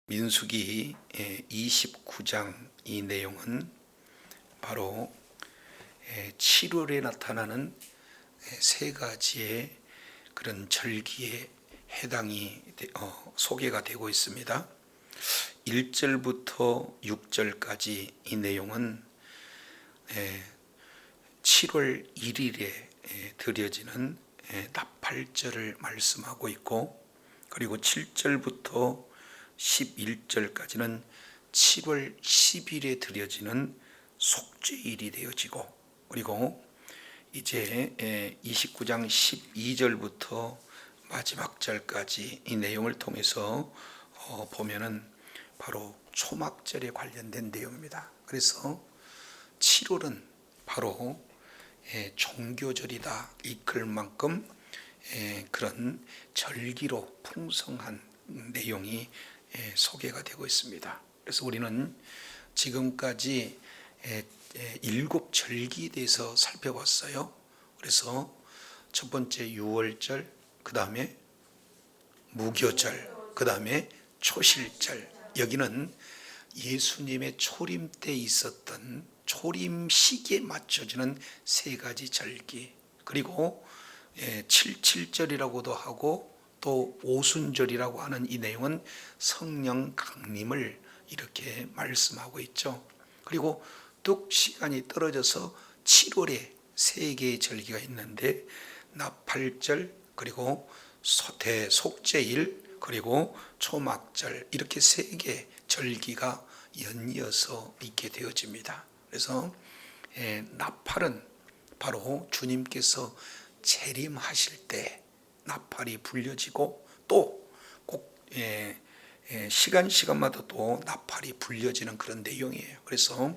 민수기 29장 이 내용은 바로 7월에 나타나는 세 가지의 그런 절기에 해당이 소개가 되고 있습니다. 1절부터 6절까지 이 내용은 7월 1일에 드려지는 나팔절을 말씀하고 있고, 그리고 7절부터 11절까지는 7월 10일에 드려지는 속죄일이 되어지고, 그리고 이제 29장 12절부터 마지막 절까지 이 내용을 통해서 보면은 바로 초막절에 관련된 내용입니다. 그래서 7월은 바로 종교절이다 이끌 만큼 그런 절기로 풍성한 내용이 소개가 되고 있습니다. 그래서 우리는 지금까지 7절기에 대해서 살펴봤어요. 그래서 첫 번째 유월절, 그 다음에 무교절, 그 다음에 초실절. 여기는 예수님의 초림 때 있었던 초림 시기에 맞춰지는 세 가지 절기, 그리고 77절이라고도 하고 또 오순절이라고 하는 이 내용은 성령 강림을 이렇게 말씀하고 있죠. 그리고 뚝 시간이 떨어져서 7월에 세 개의 절기가 있는데 나팔절, 그리고 대속죄일, 그리고 초막절, 이렇게 세 개의 절기가 연이어서 있게 되어집니다. 그래서 나팔은 바로 주님께서 재림하실 때 나팔이 불려지고, 또 꼭 시간마다 또 나팔이 불려지는 그런 내용이에요. 그래서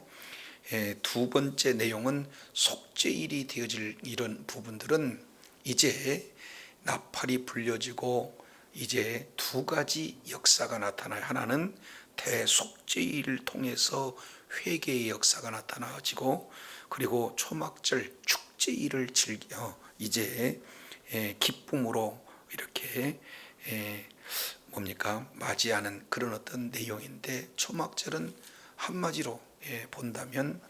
두 번째 내용은 속죄일이 되어질 이런 부분들은 이제 나팔이 불려지고 이제 두 가지 역사가 나타나요. 하나는 대속죄일을 통해서 회개의 역사가 나타나지고, 그리고 초막절 축제일을 즐겨 이제 기쁨으로 이렇게 맞이하는 그런 어떤 내용인데, 초막절은 한마디로 본다면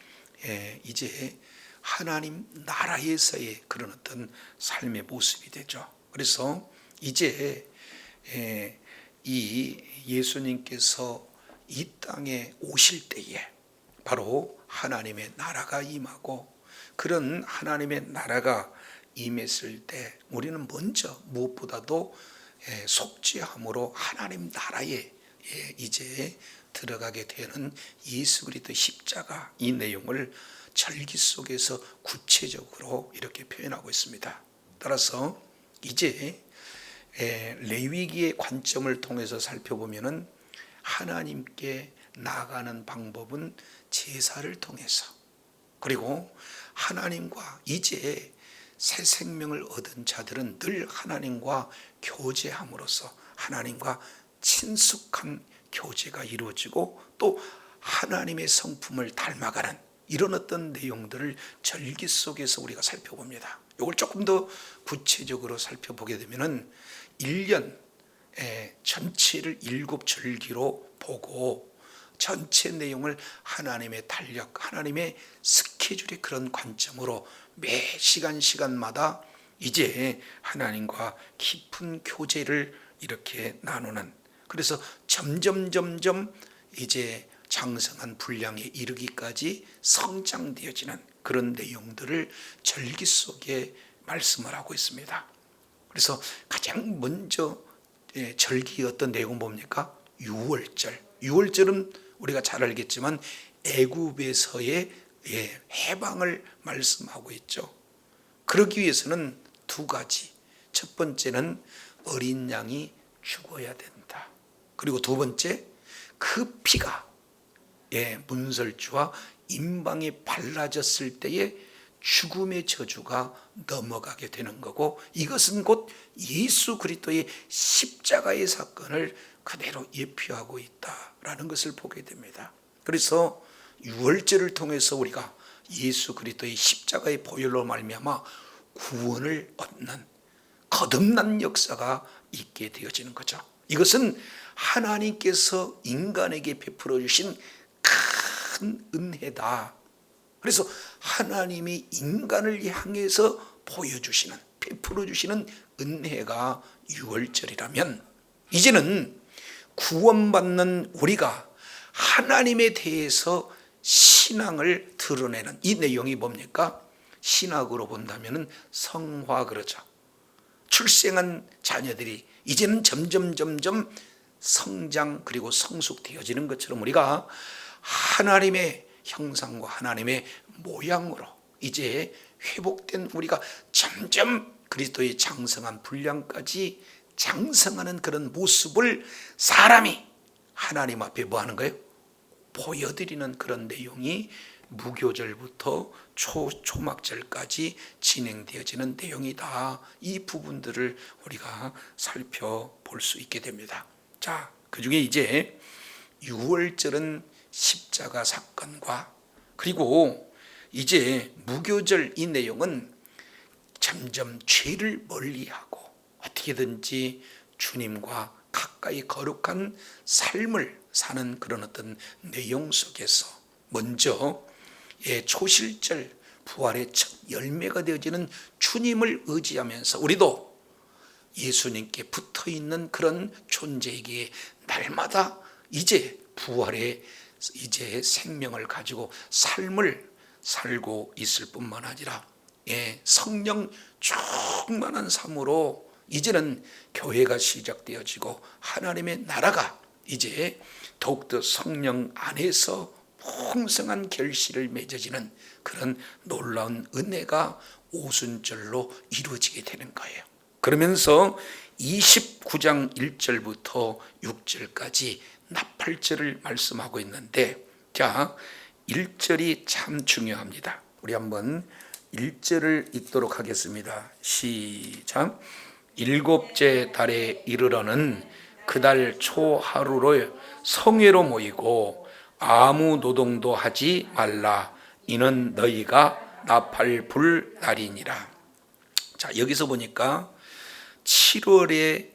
이제 하나님 나라에서의 그런 어떤 삶의 모습이 되죠. 그래서 이제 이 예수님께서 이 땅에 오실 때에 바로 하나님의 나라가 임하고, 그런 하나님의 나라가 임했을 때 우리는 먼저 무엇보다도 속죄함으로 하나님 나라에 이제 들어가게 되는 예수 그리스도의 십자가, 이 내용을 절기 속에서 구체적으로 이렇게 표현하고 있습니다. 따라서 이제 레위기의 관점을 통해서 살펴보면은 하나님께 나아가는 방법은 제사를 통해서, 그리고 하나님과 이제 새 생명을 얻은 자들은 늘 하나님과 교제함으로써 하나님과 친숙한 교제가 이루어지고, 또 하나님의 성품을 닮아가는 이런 어떤 내용들을 절기 속에서 우리가 살펴봅니다. 이걸 조금 더 구체적으로 살펴보게 되면은 1년 전체를 7절기로 보고 전체 내용을 하나님의 달력, 하나님의 스케줄의 그런 관점으로 매 시간마다 이제 하나님과 깊은 교제를 이렇게 나누는, 그래서 점점 이제 장성한 분량에 이르기까지 성장되어지는 그런 내용들을 절기 속에 말씀을 하고 있습니다. 그래서 가장 먼저 절기 어떤 내용은 뭡니까? 유월절. 유월절은 우리가 잘 알겠지만 애굽에서의 해방을 말씀하고 있죠. 그러기 위해서는 두 가지. 첫 번째는 어린 양이 죽어야 된다. 그리고 두 번째, 그 피가 문설주와 임방에 발라졌을 때에 죽음의 저주가 넘어가게 되는 거고, 이것은 곧 예수 그리스도의 십자가의 사건을 그대로 예표하고 있다라는 것을 보게 됩니다. 그래서 유월절을 통해서 우리가 예수 그리스도의 십자가의 보혈로 말미암아 구원을 얻는 거듭난 역사가 있게 되어지는 거죠. 이것은 하나님께서 인간에게 베풀어 주신 큰 은혜다. 그래서 하나님이 인간을 향해서 보여주시는, 베풀어 주시는 은혜가 유월절이라면, 이제는 구원받는 우리가 하나님에 대해서 신앙을 드러내는 이 내용이 뭡니까? 신학으로 본다면 성화 그러죠. 출생한 자녀들이 이제는 점점 성장 그리고 성숙되어지는 것처럼 우리가 하나님의 형상과 하나님의 모양으로 이제 회복된 우리가 점점 그리스도의 장성한 분량까지 장성하는 그런 모습을 사람이 하나님 앞에 뭐 하는 거예요? 보여드리는 그런 내용이 무교절부터 초막절까지 진행되어지는 내용이다. 이 부분들을 우리가 살펴볼 수 있게 됩니다. 자, 그 중에 이제 유월절은 십자가 사건과, 그리고 이제 무교절 이 내용은 점점 죄를 멀리하고 어떻게든지 주님과 가까이 거룩한 삶을 사는 그런 어떤 내용 속에서 먼저 초실절 부활의 첫 열매가 되어지는 주님을 의지하면서 우리도 예수님께 붙어있는 그런 존재에게 날마다 이제 부활의 이제 생명을 가지고 삶을 살고 있을 뿐만 아니라 성령 충만한 삶으로 이제는 교회가 시작되어지고 하나님의 나라가 이제 더욱더 성령 안에서 풍성한 결실을 맺어지는 그런 놀라운 은혜가 오순절로 이루어지게 되는 거예요. 그러면서 29장 1절부터 6절까지 나팔절을 말씀하고 있는데, 자, 1절이 참 중요합니다. 우리 한번 1절을 읽도록 하겠습니다. 시작. 일곱째 달에 이르러는 그달 초하루로 성회로 모이고 아무 노동도 하지 말라. 이는 너희가 나팔 불 날이니라. 자, 여기서 보니까 7월에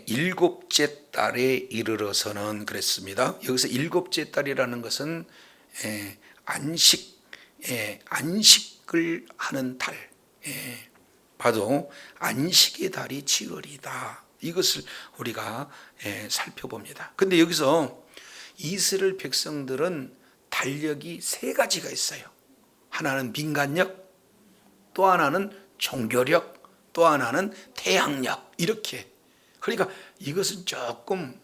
일곱째 달에 이르러서는 그랬습니다. 여기서 일곱째 달이라는 것은 안식을 하는 달, 봐도 안식의 달이 7월이다. 이것을 우리가 살펴봅니다. 근데 여기서 이스라엘 백성들은 달력이 세 가지가 있어요. 하나는 민간력, 또 하나는 종교력, 또 하나는 태양력, 이렇게. 그러니까 이것은 조금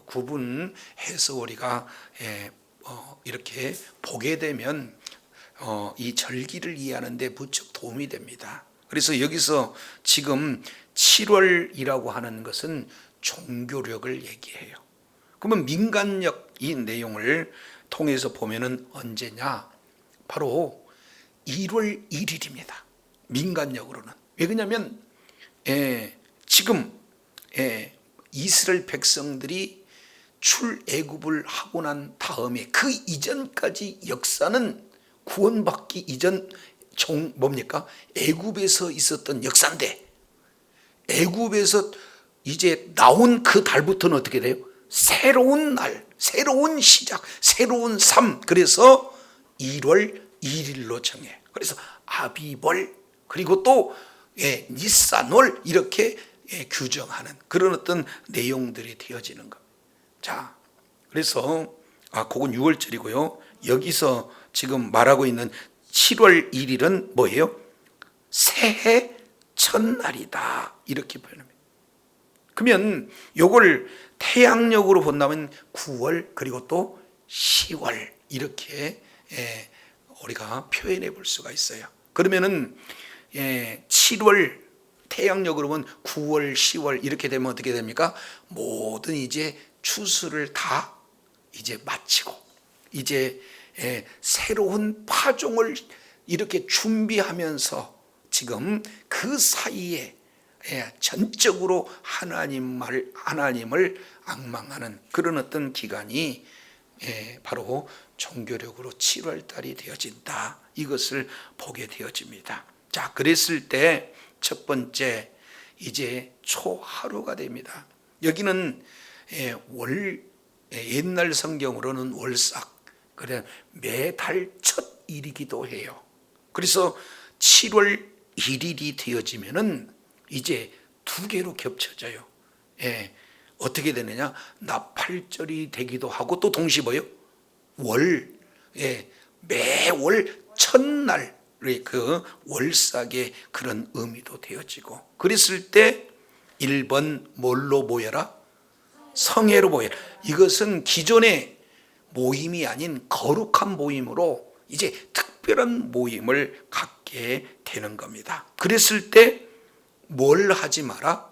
구분해서 우리가 이렇게 보게 되면 이 절기를 이해하는 데 무척 도움이 됩니다. 그래서 여기서 지금 7월이라고 하는 것은 종교력을 얘기해요. 그러면 민간력 이 내용을 통해서 보면은 언제냐? 바로 1월 1일입니다. 민간력으로는. 왜 그러냐면 지금 이스라엘 백성들이 출애굽을 하고 난 다음에 그 이전까지 역사는 구원받기 이전 뭡니까? 애굽에서 있었던 역사인데, 애굽에서 이제 나온 그 달부터는 어떻게 돼요? 새로운 날, 새로운 시작, 새로운 삶. 그래서 1월 1일로 정해. 그래서 아비벌, 그리고 또 니산월 이렇게 규정하는 그런 어떤 내용들이 되어지는 것. 자, 그래서 그건 6월절이고요. 여기서 지금 말하고 있는 7월 1일은 뭐예요? 새해 첫날이다. 이렇게 표현합니다. 그러면 요걸 태양력으로 본다면 9월 그리고 또 10월 이렇게 우리가 표현해 볼 수가 있어요. 그러면은 7월 태양력으로 보면 9월, 10월 이렇게 되면 어떻게 됩니까? 모든 이제 추수를 다 이제 마치고 이제 새로운 파종을 이렇게 준비하면서 지금 그 사이에 전적으로 하나님을 앙망하는 그런 어떤 기간이 바로 종교력으로 7월 달이 되어진다. 이것을 보게 되어집니다. 자, 그랬을 때 첫 번째 이제 초하루가 됩니다. 여기는 옛날 성경으로는 월삭, 그래 매달 첫 일이기도 해요. 그래서 7월 1일이 되어지면은 이제 두 개로 겹쳐져요. 어떻게 되느냐? 나팔절이 되기도 하고 또 동시에 뭐요? 매월 첫날 그 월삭의 그런 의미도 되어지고, 그랬을 때 1번 뭘로 모여라? 성회로 모여라. 이것은 기존의 모임이 아닌 거룩한 모임으로 이제 특별한 모임을 갖게 되는 겁니다. 그랬을 때 뭘 하지 마라?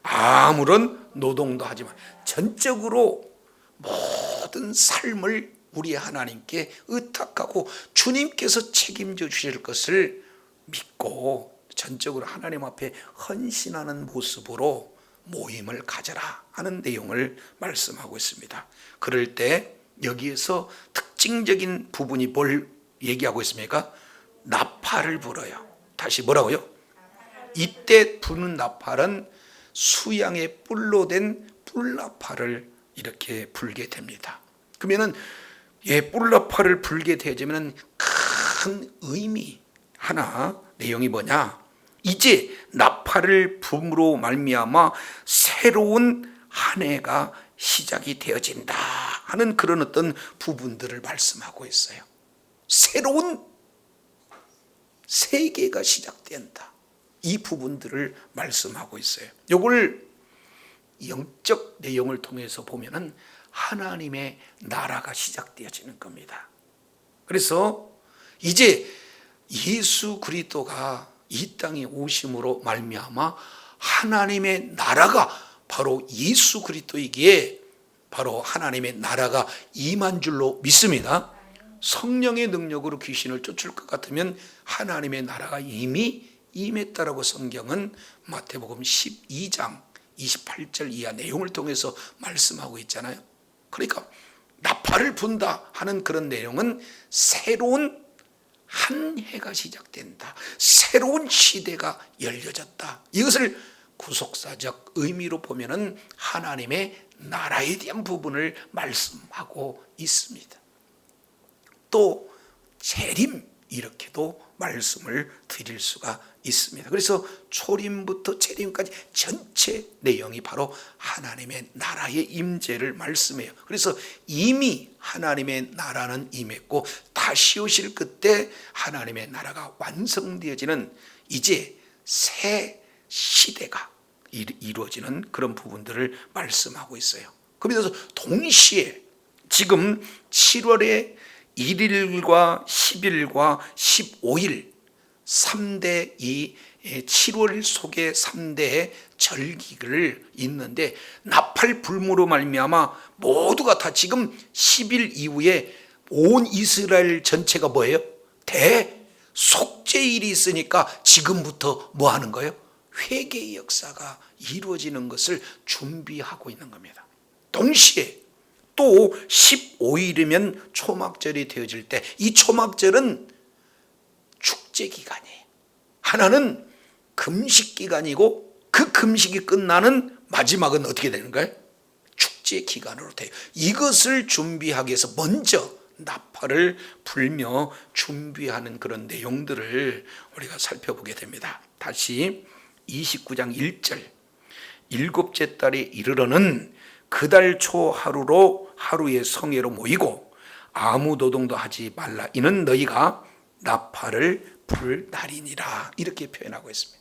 아무런 노동도 하지 마라. 전적으로 모든 삶을 우리 하나님께 의탁하고 주님께서 책임져 주실 것을 믿고 전적으로 하나님 앞에 헌신하는 모습으로 모임을 가져라 하는 내용을 말씀하고 있습니다. 그럴 때 여기에서 특징적인 부분이 뭘 얘기하고 있습니까? 나팔을 불어요. 다시 뭐라고요? 이때 부는 나팔은 수양의 뿔로 된 뿔나팔을 이렇게 불게 됩니다. 그러면은 뿔나팔을 불게 되면 큰 의미 하나, 내용이 뭐냐? 이제 나팔을 붐으로 말미암아 새로운 한 해가 시작이 되어진다 하는 그런 어떤 부분들을 말씀하고 있어요. 새로운 세계가 시작된다, 이 부분들을 말씀하고 있어요. 이걸 영적 내용을 통해서 보면은 하나님의 나라가 시작되어지는 겁니다. 그래서 이제 예수 그리스도가 이 땅에 오심으로 말미암아 하나님의 나라가 바로 예수 그리스도에게 바로 하나님의 나라가 임한 줄로 믿습니다. 성령의 능력으로 귀신을 쫓을 것 같으면 하나님의 나라가 이미 임했다라고 성경은 마태복음 12장 28절 이하 내용을 통해서 말씀하고 있잖아요. 그러니까 나팔을 분다 하는 그런 내용은 새로운 한 해가 시작된다, 새로운 시대가 열려졌다, 이것을 구속사적 의미로 보면은 하나님의 나라에 대한 부분을 말씀하고 있습니다. 또 재림, 이렇게도 말씀을 드릴 수가 있습니다. 그래서 초림부터 재림까지 전체 내용이 바로 하나님의 나라의 임재를 말씀해요. 그래서 이미 하나님의 나라는 임했고 다시 오실 그때 하나님의 나라가 완성되어지는 이제 새 시대가 이루어지는 그런 부분들을 말씀하고 있어요. 그래서 동시에 지금 7월에 1일과 10일과 15일 3대 이 7월 속에 3대의 절기를 있는데 나팔 불무로 말미암아 모두가 다 지금 10일 이후에 온 이스라엘 전체가 뭐예요? 대속죄일이 있으니까 지금부터 뭐 하는 거예요? 회개의 역사가 이루어지는 것을 준비하고 있는 겁니다. 동시에 또 15일이면 초막절이 되어질 때 이 초막절은 축제 기간이에요. 하나는 금식 기간이고 그 금식이 끝나는 마지막은 어떻게 되는 거예요? 축제 기간으로 돼요. 이것을 준비하기 위해서 먼저 나팔을 불며 준비하는 그런 내용들을 우리가 살펴보게 됩니다. 다시 29장 1절, 일곱째 달에 이르러는 그 달 초 하루로 하루의 성회로 모이고 아무 노동도 하지 말라. 이는 너희가 나팔을 불 날이니라. 이렇게 표현하고 있습니다.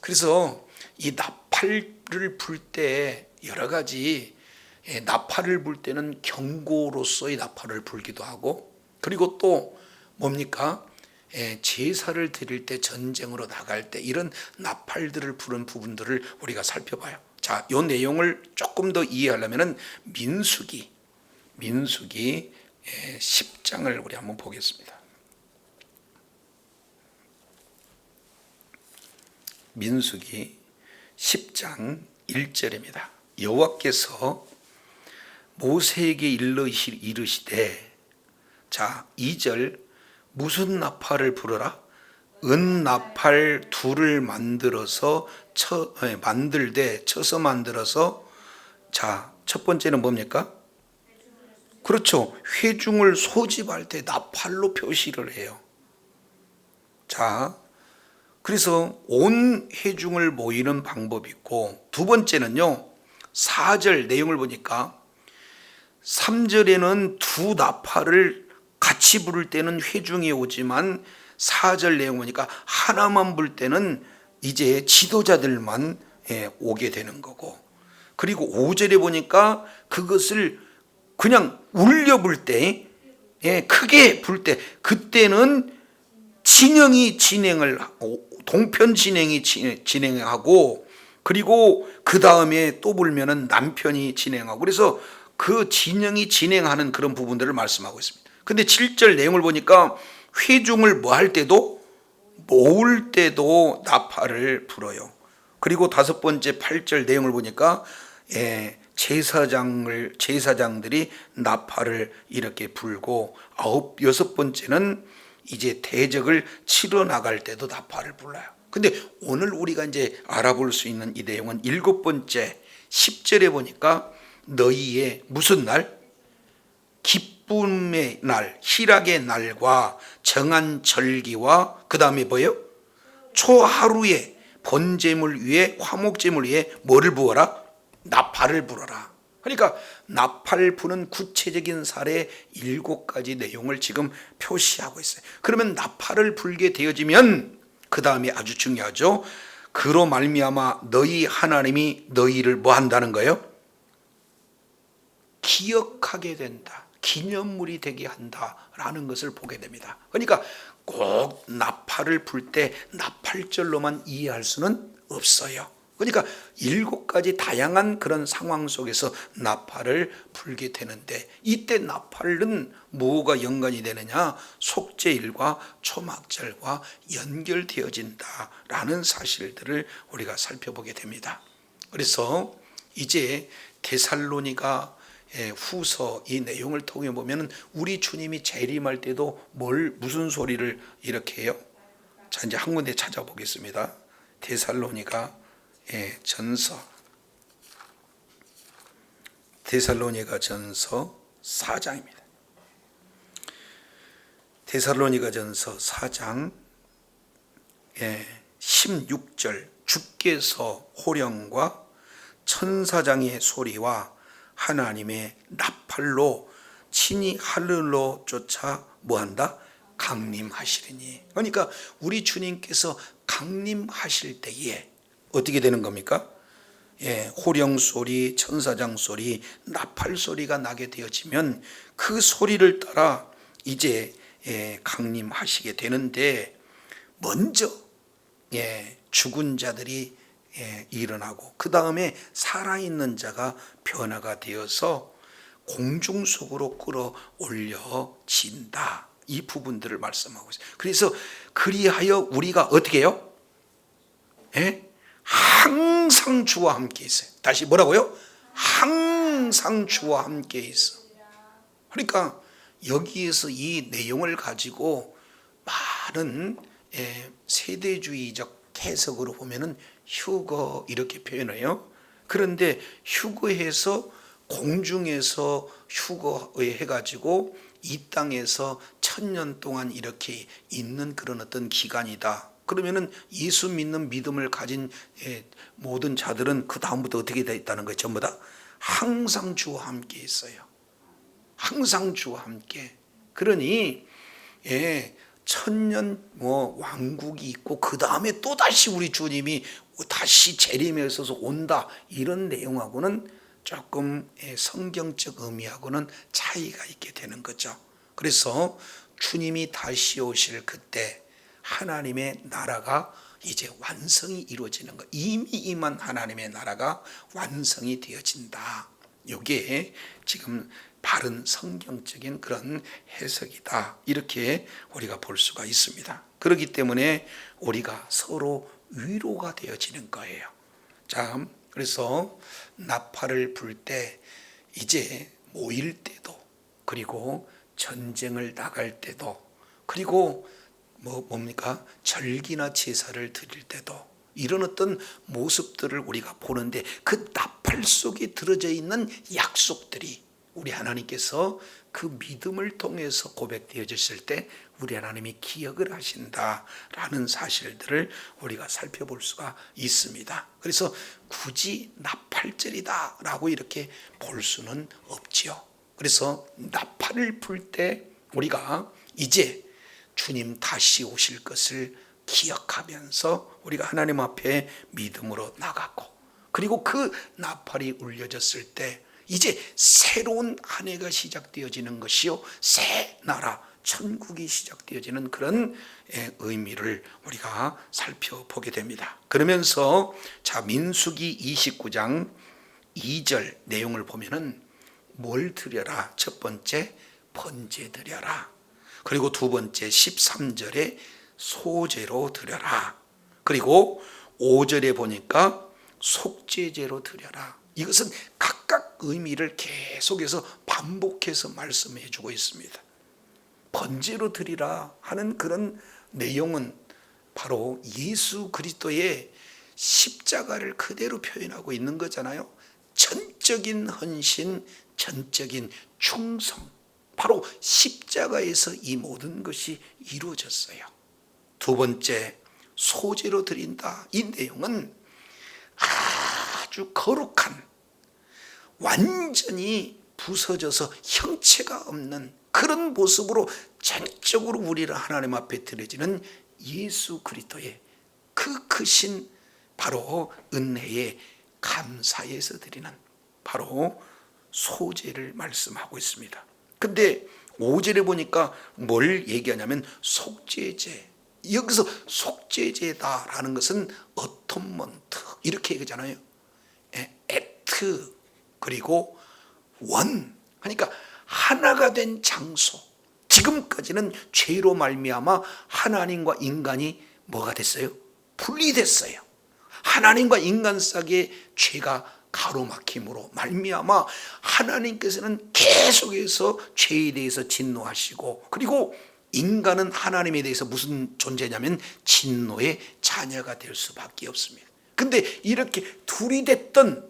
그래서 이 나팔을 불 때 여러 가지, 나팔을 불 때는 경고로서의 나팔을 불기도 하고, 그리고 또 뭡니까? 제사를 드릴 때, 전쟁으로 나갈 때 이런 나팔들을 부른 부분들을 우리가 살펴봐요. 자, 이 내용을 조금 더 이해하려면 민수기 10장을 우리 한번 보겠습니다. 민수기 10장 1절입니다. 여호와께서 모세에게 이르시되, 자 2절, 무슨 나팔을 부르라? 은나팔 둘을 만들어서 쳐서 만들어서 자, 첫 번째는 뭡니까? 그렇죠. 회중을 소집할 때 나팔로 표시를 해요. 자, 그래서 온 회중을 모이는 방법이 있고, 두 번째는요, 4절 내용을 보니까 3절에는 두 나팔을 같이 부를 때는 회중이 오지만 4절 내용 보니까 하나만 불 때는 이제 지도자들만 오게 되는 거고, 그리고 5절에 보니까 그것을 그냥 울려 불 때, 크게 불 때, 그때는 진영이 진행을 하고, 동편 진행이 진행하고, 그리고 그 다음에 또 불면은 남편이 진행하고, 그래서 그 진영이 진행하는 그런 부분들을 말씀하고 있습니다. 근데 7절 내용을 보니까 회중을 뭐 할 때도, 모을 때도 나팔을 불어요. 그리고 다섯 번째 8절 내용을 보니까 제사장들이 나팔을 이렇게 불고, 여섯 번째는 이제 대적을 치러 나갈 때도 나팔을 불러요. 근데 오늘 우리가 이제 알아볼 수 있는 이 내용은 일곱 번째 10절에 보니까 너희의 무슨 날? 기쁨의 날, 희락의 날과 정한 절기와 그 다음에 뭐예요? 초하루에 번제물 위에 화목제물 위에 뭐를 부어라? 나팔을 불어라. 그러니까 나팔 부는 구체적인 사례 7가지 내용을 지금 표시하고 있어요. 그러면 나팔을 불게 되어지면 그 다음에 아주 중요하죠. 그로 말미암아 너희 하나님이 너희를 뭐 한다는 거예요? 기억하게 된다. 기념물이 되게 한다라는 것을 보게 됩니다. 그러니까 꼭 나팔을 불 때 나팔절로만 이해할 수는 없어요. 그러니까 7가지 다양한 그런 상황 속에서 나팔을 불게 되는데, 이때 나팔은 뭐가 연관이 되느냐? 속죄일과 초막절과 연결되어진다라는 사실들을 우리가 살펴보게 됩니다. 그래서 이제 데살로니가 후서 이 내용을 통해 보면 우리 주님이 재림할 때도 무슨 소리를 이렇게 해요? 자, 이제 한 군데 찾아보겠습니다. 데살로니가 전서 4장입니다. 데살로니가 전서 4장 16절, 주께서 호령과 천사장의 소리와 하나님의 나팔로 친히 하늘로 쫓아 뭐한다? 강림하시리니. 그러니까 우리 주님께서 강림하실 때에 어떻게 되는 겁니까? 호령 소리, 천사장 소리, 나팔 소리가 나게 되어지면 그 소리를 따라 이제 강림하시게 되는데, 먼저 죽은 자들이 일어나고 그 다음에 살아있는 자가 변화가 되어서 공중 속으로 끌어올려진다. 이 부분들을 말씀하고 있어요. 그래서 그리하여 우리가 어떻게 해요? 항상 주와 함께 있어요. 다시 뭐라고요? 항상 주와 함께 있어. 그러니까 여기에서 이 내용을 가지고 많은 세대주의적 해석으로 보면은 휴거 이렇게 표현해요. 그런데 휴거해서 공중에서 휴거해가지고 이 땅에서 1000년 동안 이렇게 있는 그런 어떤 기간이다. 그러면은 예수 믿는 믿음을 가진 모든 자들은 그 다음부터 어떻게 되어 있다는 거예요? 전부 다 항상 주와 함께 있어요. 항상 주와 함께. 그러니 1000년 왕국이 있고 그 다음에 또 다시 우리 주님이 다시 재림에 있어서 온다, 이런 내용하고는 조금 성경적 의미하고는 차이가 있게 되는 거죠. 그래서 주님이 다시 오실 그때 하나님의 나라가 이제 완성이 이루어지는 것, 이미 임한 하나님의 나라가 완성이 되어진다. 이게 지금 바른 성경적인 그런 해석이다, 이렇게 우리가 볼 수가 있습니다. 그렇기 때문에 우리가 서로 위로가 되어지는 거예요. 자, 그래서 나팔을 불 때 이제 모일 때도, 그리고 전쟁을 나갈 때도, 그리고 뭡니까? 절기나 제사를 드릴 때도 이런 어떤 모습들을 우리가 보는데, 그 나팔 나팔 속에 들어져 있는 약속들이 우리 하나님께서 그 믿음을 통해서 고백되어졌을 때 우리 하나님이 기억을 하신다라는 사실들을 우리가 살펴볼 수가 있습니다. 그래서 굳이 나팔절이다라고 이렇게 볼 수는 없지요. 그래서 나팔을 불 때 우리가 이제 주님 다시 오실 것을 기억하면서 우리가 하나님 앞에 믿음으로 나가고, 그리고 그 나팔이 울려졌을 때 이제 새로운 한 해가 시작되어지는 것이요, 새 나라 천국이 시작되어지는 그런 의미를 우리가 살펴보게 됩니다. 그러면서 자, 민수기 29장 2절 내용을 보면은 뭘 드려라? 첫 번째 번제 드려라. 그리고 두 번째 13절에 소제로 드려라. 그리고 5절에 보니까 속죄제로 드려라. 이것은 각각 의미를 계속해서 반복해서 말씀해 주고 있습니다. 번제로 드리라 하는 그런 내용은 바로 예수 그리스도의 십자가를 그대로 표현하고 있는 거잖아요. 전적인 헌신, 전적인 충성, 바로 십자가에서 이 모든 것이 이루어졌어요. 두 번째 소제로 드린다. 이 내용은 아주 거룩한, 완전히 부서져서 형체가 없는 그런 모습으로 전적으로 우리를 하나님 앞에 드려지는 예수 그리스도의 그 크신 바로 은혜에 감사해서 드리는 바로 소제를 말씀하고 있습니다. 근데 5절에 보니까 뭘 얘기하냐면 속죄제. 여기서 속죄제다라는 것은 어톤먼트 이렇게 얘기하잖아요. 에트 그리고 원, 그러니까 하나가 된 장소. 지금까지는 죄로 말미암아 하나님과 인간이 뭐가 됐어요? 분리됐어요. 하나님과 인간 사이의 죄가 가로막힘으로 말미암아 하나님께서는 계속해서 죄에 대해서 진노하시고, 그리고 인간은 하나님에 대해서 무슨 존재냐면 진노의 자녀가 될 수밖에 없습니다. 근데 이렇게 둘이 됐던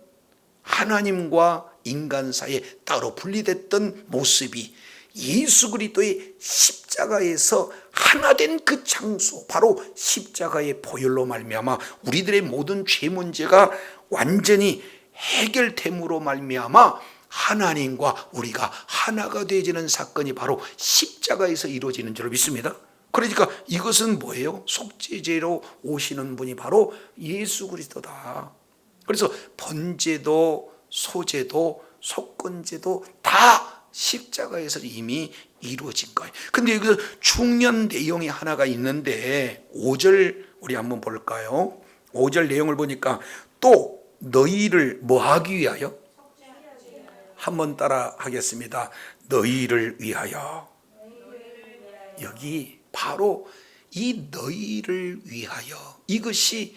하나님과 인간 사이에 따로 분리됐던 모습이 예수 그리스도의 십자가에서 하나 된 그 장소, 바로 십자가의 보혈로 말미암아 우리들의 모든 죄 문제가 완전히 해결됨으로 말미암아 하나님과 우리가 하나가 되어지는 사건이 바로 십자가에서 이루어지는 줄 믿습니다. 그러니까 이것은 뭐예요? 속죄제로 오시는 분이 바로 예수 그리스도다. 그래서 번제도 소제도 속건제도 다 십자가에서 이미 이루어진 거예요. 근데 여기서 중요한 내용이 하나가 있는데 5절 우리 한번 볼까요? 5절 내용을 보니까 또 너희를 뭐 하기 위하여? 한번 따라 하겠습니다. 너희를 위하여. 여기 바로 이 너희를 위하여, 이것이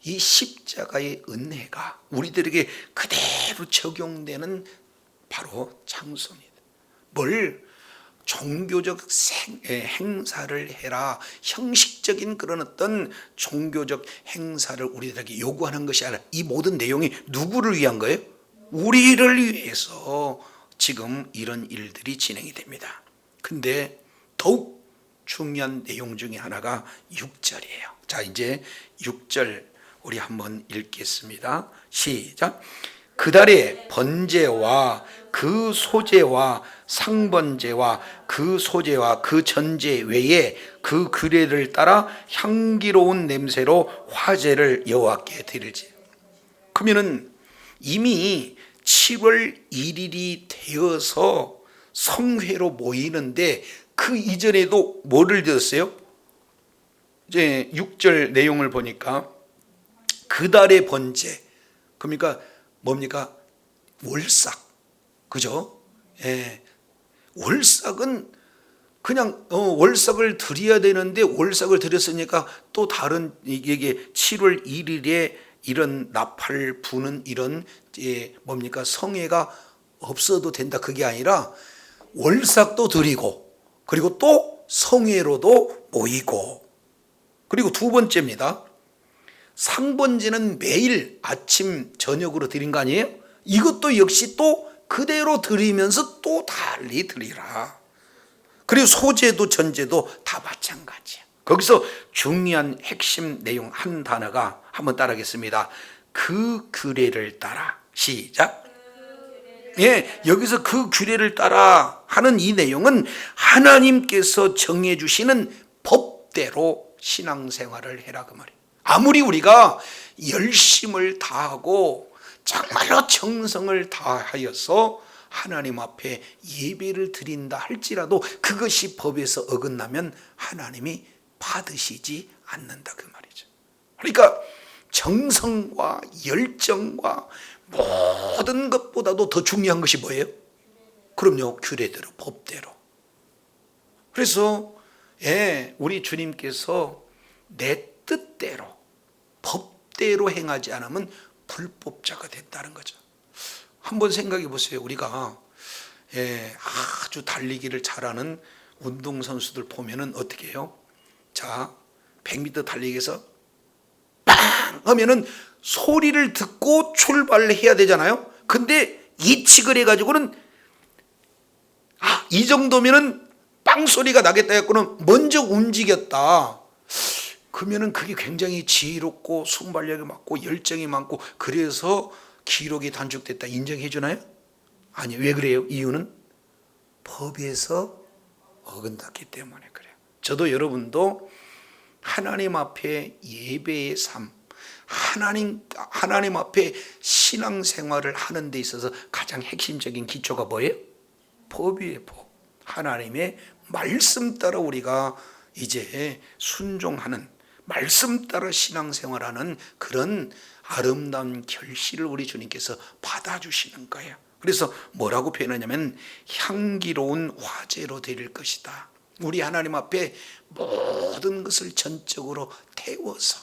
이 십자가의 은혜가 우리들에게 그대로 적용되는 바로 장소입니다. 뭘 종교적 행사를 해라, 형식적인 그런 어떤 종교적 행사를 우리들에게 요구하는 것이 아니라 이 모든 내용이 누구를 위한 거예요? 우리를 위해서 지금 이런 일들이 진행이 됩니다. 근데 더욱 중요한 내용 중에 하나가 6절이에요. 자, 이제 6절 우리 한번 읽겠습니다. 시작. 그달에 번제와 그 소제와 상번제와 그 소제와 그 전제 외에 그 규례를 따라 향기로운 냄새로 화제를 여호와께 드릴지. 그러면은 이미 7월 1일이 되어서 성회로 모이는데 그 이전에도 뭐를 드렸어요? 이제 6절 내용을 보니까 그달의 번제, 그러니까 뭡니까? 월삭, 그죠? 예. 월삭은 그냥 월삭을 드려야 되는데 월삭을 드렸으니까 또 다른 이게 7월 1일에 이런 나팔 부는 이런 뭡니까? 성회가 없어도 된다, 그게 아니라 월삭도 드리고 그리고 또 성회로도 모이고, 그리고 두 번째입니다. 상번제는 매일 아침 저녁으로 드린 거 아니에요? 이것도 역시 또 그대로 드리면서 또 달리 드리라. 그리고 소제도 전제도 다 마찬가지야. 거기서 중요한 핵심 내용 한 단어가 한번 따라하겠습니다. 그 규례를 따라. 시작. 예, 여기서 그 규례를 따라 하는 이 내용은 하나님께서 정해주시는 법대로 신앙생활을 해라 그 말이에요. 아무리 우리가 열심을 다하고 정말로 정성을 다하여서 하나님 앞에 예배를 드린다 할지라도 그것이 법에서 어긋나면 하나님이 받으시지 않는다 그 말이죠. 그러니까 정성과 열정과 모든 것보다도 더 중요한 것이 뭐예요? 그럼요, 규례대로, 법대로. 그래서 우리 주님께서 내 뜻대로 법대로 행하지 않으면 불법자가 됐다는 거죠. 한번 생각해 보세요. 우리가 아주 달리기를 잘하는 운동선수들 보면은 어떻게 해요? 자, 100m 달리기에서 빵 하면은 소리를 듣고 출발을 해야 되잖아요. 근데 예측을 해가지고는 이 정도면은 빵 소리가 나겠다 했고는 먼저 움직였다. 그러면은 그게 굉장히 지혜롭고 순발력이 많고 열정이 많고 그래서 기록이 단축됐다 인정해 주나요? 아니, 왜 그래요? 이유는 법에서 어긋났기 때문에 그래요. 저도 여러분도 하나님 앞에 예배의 삶, 하나님 앞에 신앙생활을 하는 데 있어서 가장 핵심적인 기초가 뭐예요? 법이에요. 법. 하나님의 말씀 따라 우리가 이제 순종하는, 말씀 따라 신앙생활하는 그런 아름다운 결실을 우리 주님께서 받아주시는 거예요. 그래서 뭐라고 표현하냐면 향기로운 화제로 드릴 것이다. 우리 하나님 앞에 모든 것을 전적으로 태워서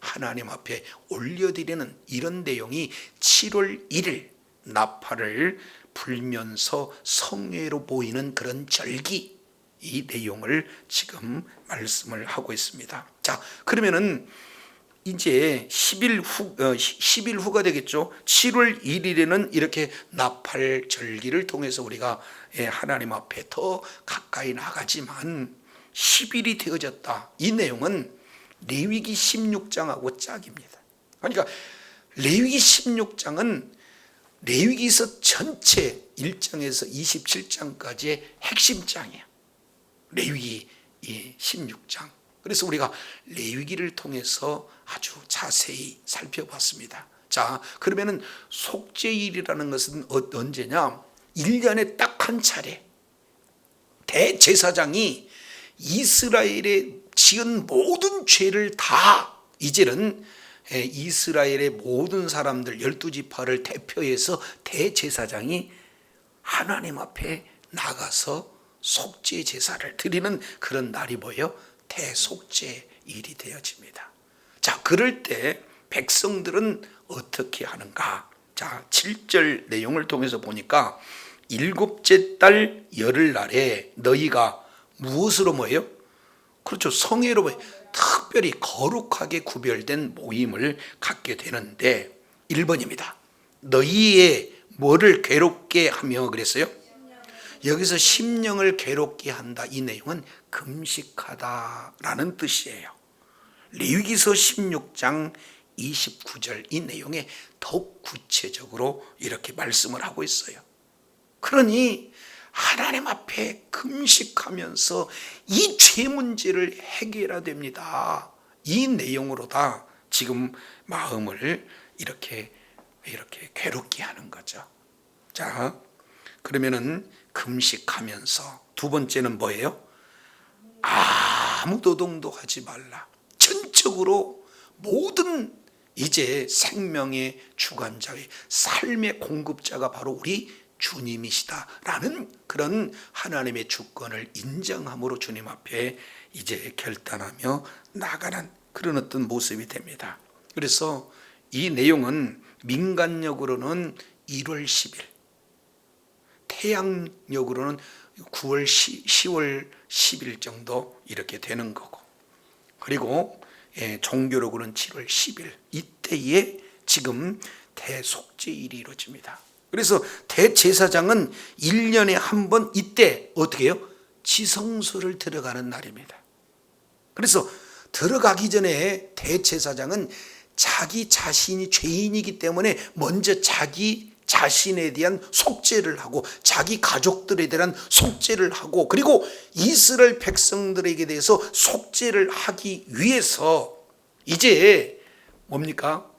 하나님 앞에 올려드리는 이런 내용이 7월 1일 나팔을 불면서 성회로 보이는 그런 절기, 이 내용을 지금 말씀을 하고 있습니다. 자, 그러면은 이제 10일 후가 되겠죠. 7월 1일에는 이렇게 나팔 절기를 통해서 우리가 하나님 앞에 더 가까이 나가지만 10일이 되어졌다. 이 내용은 레위기 16장하고 짝입니다. 그러니까 레위기 16장은 레위기서 전체 1장에서 27장까지의 핵심 장이에요. 레위기 16장. 그래서 우리가 레위기를 통해서 아주 자세히 살펴봤습니다. 자, 그러면은 속죄일이라는 것은 언제냐? 1년에 딱 한 차례 대제사장이 이스라엘에 지은 모든 죄를 다 이제는 이스라엘의 모든 사람들 12지파를 대표해서 대제사장이 하나님 앞에 나가서 속죄 제사를 드리는 그런 날이 뭐예요? 대속죄일이 되어집니다. 자, 그럴 때 백성들은 어떻게 하는가? 자, 7절 내용을 통해서 보니까 일곱째 달 열흘날에 너희가 무엇으로 모여요? 그렇죠, 성회로 모여 특별히 거룩하게 구별된 모임을 갖게 되는데 1번입니다. 너희의 뭐를 괴롭게 하며 그랬어요? 여기서 심령을 괴롭게 한다. 이 내용은 금식하다라는 뜻이에요. 레위기서 16장 29절 이 내용에 더욱 구체적으로 이렇게 말씀을 하고 있어요. 그러니 하나님 앞에 금식하면서 이 죄 문제를 해결해야 됩니다. 이 내용으로다 지금 마음을 이렇게 괴롭게 하는 거죠. 자, 그러면은 금식하면서 두 번째는 뭐예요? 아무 노동도 하지 말라. 전적으로 모든 이제 생명의 주관자의 삶의 공급자가 바로 우리 주님이시다라는 그런 하나님의 주권을 인정함으로 주님 앞에 이제 결단하며 나가는 그런 어떤 모습이 됩니다. 그래서 이 내용은 민간력으로는 1월 10일, 태양력으로는 9월 10월 10일 정도 이렇게 되는 거고, 그리고 종교력으로는 7월 10일 이때에 지금 대속죄일이 이루어집니다. 그래서 대제사장은 1년에 한 번 이때 어떻게 해요? 지성소를 들어가는 날입니다. 그래서 들어가기 전에 대제사장은 자기 자신이 죄인이기 때문에 먼저 자기 자신에 대한 속죄를 하고 자기 가족들에 대한 속죄를 하고 그리고 이스라엘 백성들에게 대해서 속죄를 하기 위해서 이제 뭡니까?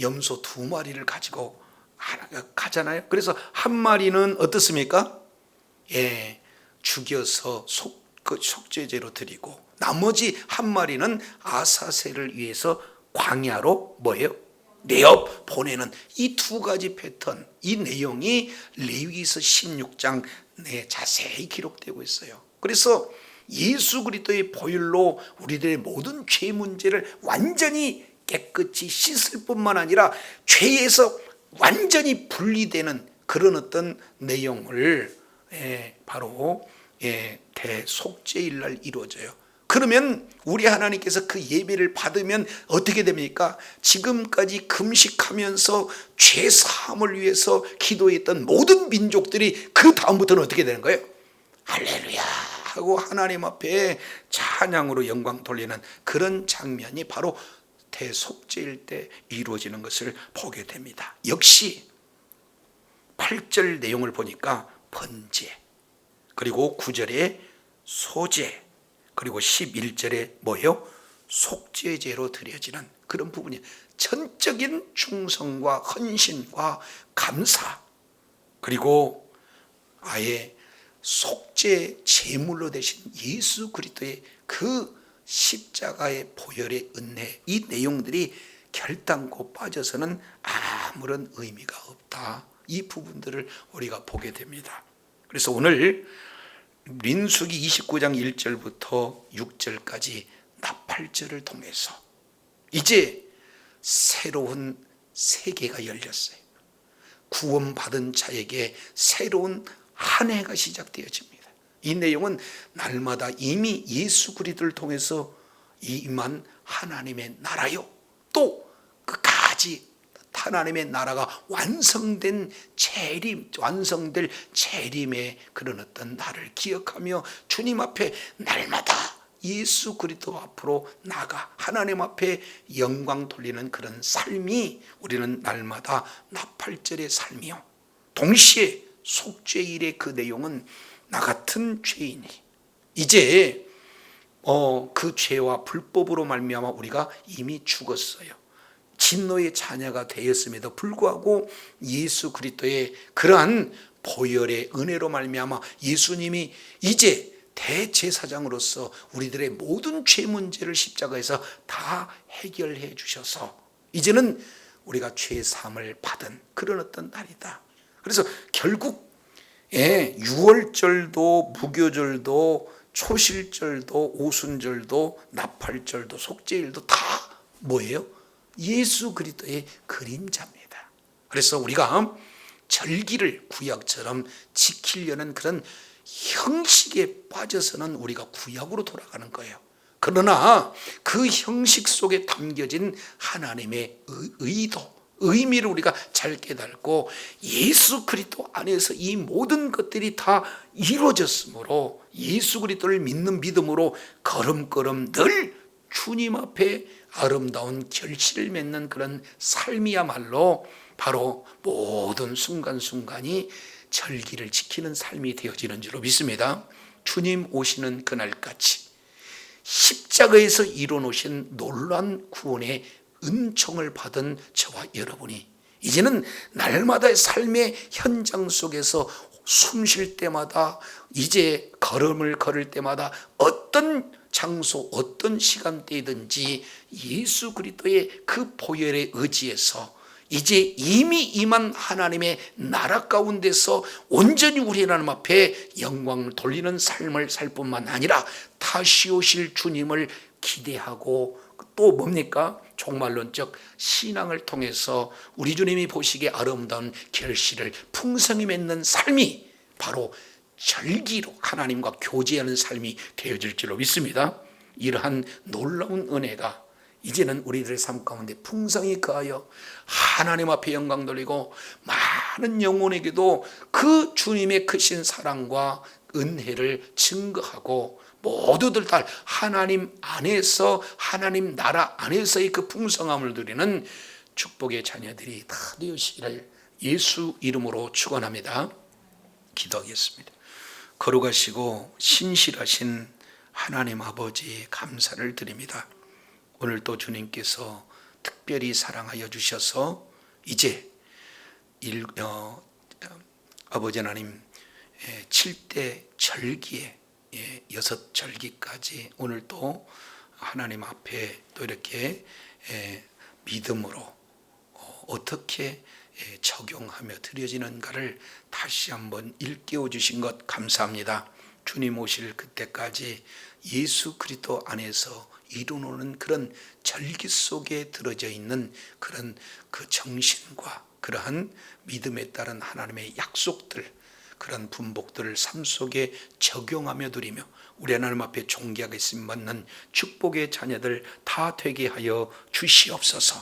염소 2마리를 가지고 가잖아요. 그래서 한 마리는 어떻습니까? 죽여서 속죄제로 드리고 나머지 한 마리는 아사셀을 위해서 광야로 뭐예요? 내어 보내는 이 2가지 패턴, 이 내용이 레위기서 16장 내에 자세히 기록되고 있어요. 그래서 예수 그리스도의 보혈로 우리들의 모든 죄 문제를 완전히 깨끗이 씻을 뿐만 아니라 죄에서 완전히 분리되는 그런 어떤 내용을 바로 대속죄일 날 이루어져요. 그러면 우리 하나님께서 그 예배를 받으면 어떻게 됩니까? 지금까지 금식하면서 죄 사함을 위해서 기도했던 모든 민족들이 그 다음부터는 어떻게 되는 거예요? 할렐루야 하고 하나님 앞에 찬양으로 영광 돌리는 그런 장면이 바로 대속죄일 때 이루어지는 것을 보게 됩니다. 역시 8절 내용을 보니까 번제, 그리고 9절에 소제, 그리고 11절에 뭐예요? 속죄제로 드려지는 그런 부분이 전적인 충성과 헌신과 감사, 그리고 아예 속죄 제물로 되신 예수 그리스도의 그 십자가의 보혈의 은혜, 이 내용들이 결단코 빠져서는 아무런 의미가 없다. 이 부분들을 우리가 보게 됩니다. 그래서 오늘 민수기 29장 1절부터 6절까지 나팔절을 통해서 이제 새로운 세계가 열렸어요. 구원받은 자에게 새로운 한 해가 시작되어집니다. 이 내용은 날마다 이미 예수 그리스도를 통해서 임한 하나님의 나라요, 또 끝까지 하나님의 나라가 완성될 재림의 그런 어떤 날을 기억하며 주님 앞에 날마다 예수 그리스도 앞으로 나가 하나님 앞에 영광 돌리는 그런 삶이 우리는 날마다 나팔절의 삶이요, 동시에 속죄일의 그 내용은 나 같은 죄인이 이제 그 죄와 불법으로 말미암아 우리가 이미 죽었어요. 진노의 자녀가 되었음에도 불구하고 예수 그리스도의 그러한 보혈의 은혜로 말미암아 예수님이 이제 대제사장으로서 우리들의 모든 죄 문제를 십자가에서 다 해결해 주셔서 이제는 우리가 죄 사함을 받은 그런 어떤 날이다. 그래서 결국 유월절도 무교절도 초실절도 오순절도 나팔절도 속죄일도 다 뭐예요? 예수 그리스도의 그림자입니다. 그래서 우리가 절기를 구약처럼 지키려는 그런 형식에 빠져서는 우리가 구약으로 돌아가는 거예요. 그러나 그 형식 속에 담겨진 하나님의 의도, 의미를 우리가 잘 깨닫고 예수 그리스도 안에서 이 모든 것들이 다 이루어졌으므로 예수 그리스도를 믿는 믿음으로 걸음걸음 늘 주님 앞에 아름다운 결실을 맺는 그런 삶이야말로 바로 모든 순간순간이 절기를 지키는 삶이 되어지는 줄로 믿습니다. 주님 오시는 그날까지 십자가에서 이뤄놓으신 놀라운 구원의 은총을 받은 저와 여러분이 이제는 날마다의 삶의 현장 속에서 숨 쉴 때마다 이제 걸음을 걸을 때마다 어떤 장소 어떤 시간대이든지 예수 그리스도의 그 보혈에 의지해서 이제 이미 임한 하나님의 나라 가운데서 온전히 우리 하나님 앞에 영광을 돌리는 삶을 살 뿐만 아니라 다시 오실 주님을 기대하고 또 뭡니까? 종말론적 신앙을 통해서 우리 주님이 보시기에 아름다운 결실을 풍성히 맺는 삶이 바로 절기로 하나님과 교제하는 삶이 되어질 줄로 믿습니다. 이러한 놀라운 은혜가 이제는 우리들의 삶 가운데 풍성이 거하여 하나님 앞에 영광 돌리고 많은 영혼에게도 그 주님의 크신 사랑과 은혜를 증거하고 모두들 다 하나님 안에서, 하나님 나라 안에서의 그 풍성함을 누리는 축복의 자녀들이 다 되시기를 예수 이름으로 축원합니다. 기도하겠습니다. 거룩하시고 신실하신 하나님 아버지 감사를 드립니다. 오늘 또 주님께서 특별히 사랑하여 주셔서 이제 아버지 하나님 7대 절기에 6절기까지 오늘 또 하나님 앞에 또 이렇게 믿음으로 어떻게 적용하며 드려지는가를 다시 한번 일깨워 주신 것 감사합니다. 주님 오실 그때까지 예수 그리스도 안에서 이루는 그런 절기 속에 들어져 있는 그런 그 정신과 그러한 믿음에 따른 하나님의 약속들, 그런 분복들을 삶 속에 적용하며 누리며 우리 하나님 앞에 존귀하게 쓰임 받는 축복의 자녀들 다 되게 하여 주시옵소서.